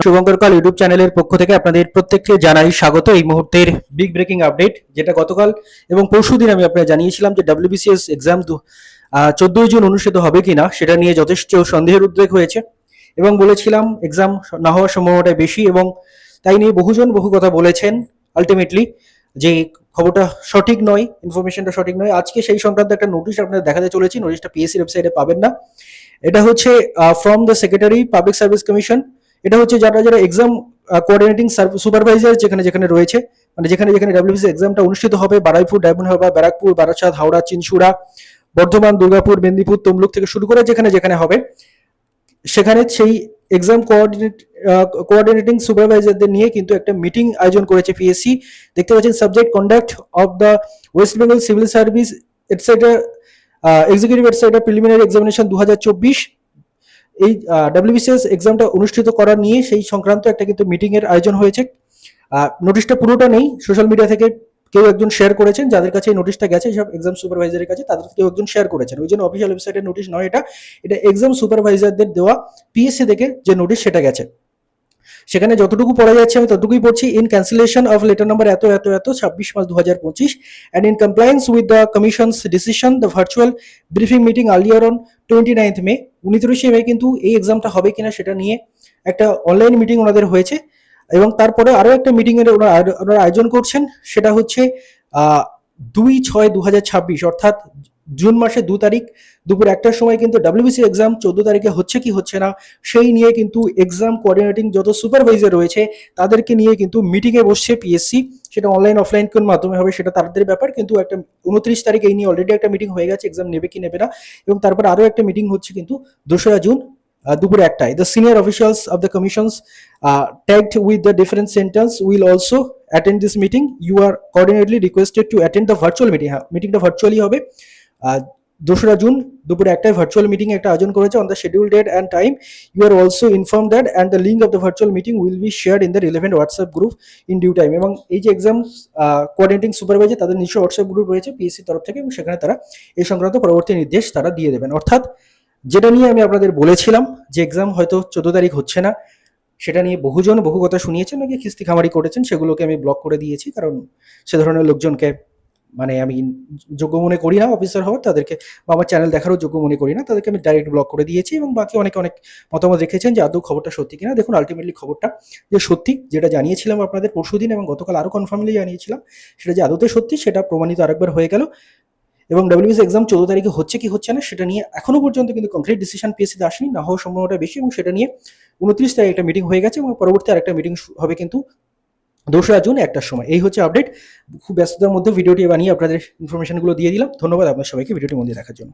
Shubhankar call YouTube চ্যানেলের পক্ষ থেকে আপনাদের প্রত্যেককে জানাই স্বাগত। এই মুহূর্তের বিগ ব্রেকিং আপডেট, যেটা গতকাল এবং পরশুদিন আমি আপনাদের জানিয়েছিলাম যে WBCS এক্সাম 14 জুন অনুষ্ঠিত হবে কিনা সেটা নিয়ে যথেষ্ট সন্দেহের উদ্রেক হয়েছে এবং বলেছিলাম এক্সাম না হওয়ার সম্ভাবনাটা বেশি, এবং তাই নিয়ে বহুজন বহু কথা বলেছেন। আলটিমেটলি যে খবরটা সঠিক নয়, ইনফরমেশনটা সঠিক নয়। আজকে সেই সংক্রান্ত একটা নোটিশ আপনাদের দেখাতে চলেছি। নোটিশটা পিএসসির ওয়েবসাইটে পাবেন না। এটা হচ্ছে from the secretary public service commission. এটা হচ্ছে যারা যারা এক্সাম কোঅর্ডিনেটিং সুপারভাইজার যেখানে যেখানে রয়েছে, মানে যেখানে যেখানে ডাব্লিউবিসি এক্সামটা অনুষ্ঠিত হবে, বারুইপুর, ডায়মন্ডহারবার, ব্যারাকপুর, বারাসাত, হাওড়া, চিনচুড়া, বর্ধমান, দুর্গাপুর, মেদিনীপুর, তমলুক থেকে শুরু করে যেখানে যেখানে হবে, সেখানে সেই এক্সাম কোঅর্ডিনেটিং সুপারভাইজারদের নিয়ে কিন্তু একটা মিটিং আয়োজন করেছে পিএসসি। দেখতে পাচ্ছেন subject conduct of the West Bengal civil service etcetera executive etcetera preliminary examination 2024। এই WBCS এক্সামটা অনুষ্ঠিত করার নিয়ে সেই সংক্রান্ত একটা কিন্তু মিটিং এর আয়োজন হয়েছে। নোটিশটা পুরোটা নেই, সোশ্যাল মিডিয়া থেকে কেউ একজন শেয়ার করেছেন, যাদের কাছে এই নোটিশটা গেছে সব এক্সাম সুপারভাইজারের কাছে, তাদের কেউ একজন শেয়ার করেছেন। ওই জন্য অফিসিয়াল ওয়েবসাইটের নোটিশ নয়, এটা এক্সাম সুপারভাইজারদের দেওয়া পিএসসি থেকে যে নোটিশ সেটা গেছে। সেখানে যতটুকু পড়া যাচ্ছে আমি ততটুকুই পড়ছি। In cancellation of letter number এত এত এত 26/5/2025 and in compliance with the commission's decision the virtual briefing meeting earlier on 29 May. 29 May কিন্তু এই এক্সামটা হবে কিনা সেটা নিয়ে একটা অনলাইন মিটিং ওনাদের হয়েছে, এবং তারপরে আরো একটা মিটিং এর ওনারা আয়োজন করছেন। সেটা হচ্ছে 2/6/2026 অর্থাৎ জুন মাসের 2 তারিখ দুপুর 1টার সময় কিন্তু WBC এক্সাম 14 তারিখে হচ্ছে কি হচ্ছে না সেই নিয়ে কিন্তু এক্সাম কোঅর্ডিনেটিং যত সুপারভাইজার রয়েছে তাদেরকে নিয়ে কিন্তু মিটিংয়ে বসছে পিএসসি। সেটা অনলাইন অফলাইন কোন মাধ্যমে হবে সেটা তাদের ব্যাপার, কিন্তু একটা 29 তারিখ এই নিয়ে অলরেডি একটা মিটিং হয়ে গেছে, এক্সাম নেবে কি নেবে না। এবং তারপর আরো একটা মিটিং হচ্ছে কিন্তু 2রা জুন দুপুর 1টায়। The senior officials of the commissions tagged with the different centers will also attend this meeting. You are coordinately requested to attend the virtual meeting. মিটিংটা ভার্চুয়ালি হবে। 2রা জুন দুপুর 1টায় ভার্চুয়াল মিটিং একটা আয়োজন করেছে on the schedule date and time. You are also inform that and the link of the virtual meeting will be shared in the relevant WhatsApp group in due time. এবং এই যে exam coordinating supervisor তাদের নিজস্ব WhatsApp group রয়েছে পিএসসির তরফ থেকে, এবং সেখানে তারা এই সংক্রান্ত পরবর্তী নির্দেশ তারা দিয়ে দেবেন। অর্থাৎ যেটা নিয়ে আমি আপনাদের বলেছিলাম যে এক্সাম হয়তো 14 তারিখ হচ্ছে না, সেটা নিয়ে বহুজন বহু কথা শুনিয়েছেন, নাকি খিস্তি খামারি করেছেন, সেগুলোকে আমি ব্লক করে দিয়েছি। কারণ সে ধরনের লোকজনকে মানে আমি যোগ্য মনে করি না অফিসার হওয়ার, তাদেরকে বা আমার চ্যানেল দেখারও যোগ্য মনে করি না, তাদেরকে আমি ডাইরেক্ট ব্লক করে দিয়েছি। এবং বাকি অনেকে অনেক মতামত রেখেছেন যে আদৌ খবরটা সত্যি কিনা। দেখুন আলটিমেটলি খবরটা যে সত্যি, যেটা জানিয়েছিলাম আপনাদের পরশুদিন এবং গতকাল আরও কনফার্মলি জানিয়েছিলাম, সেটা যে আদৌতে সত্যি সেটা প্রমাণিত আরেকবার হয়ে গেল। এবং WBC এক্সাম 14 তারিখে হচ্ছে কি হচ্ছে না সেটা নিয়ে এখনো পর্যন্ত কিন্তু কংক্রিট ডিসিশন পিএসসিতে আসেনি, না হওয়ার সম্ভাবনাটা বেশি। এবং সেটা নিয়ে 29 তারিখে একটা মিটিং হয়ে গেছে এবং পরবর্তী আরেকটা মিটিং হবে কিন্তু 2রা জুন 1টার সময়। এই হচ্ছে আপডেট। খুব ব্যস্ততার মধ্যে ভিডিওটি বানিয়ে আপনাদের ইনফরমেশনগুলো দিয়ে দিলাম। ধন্যবাদ আপনার সবাইকে ভিডিওটি মন দিয়ে দেখার জন্য।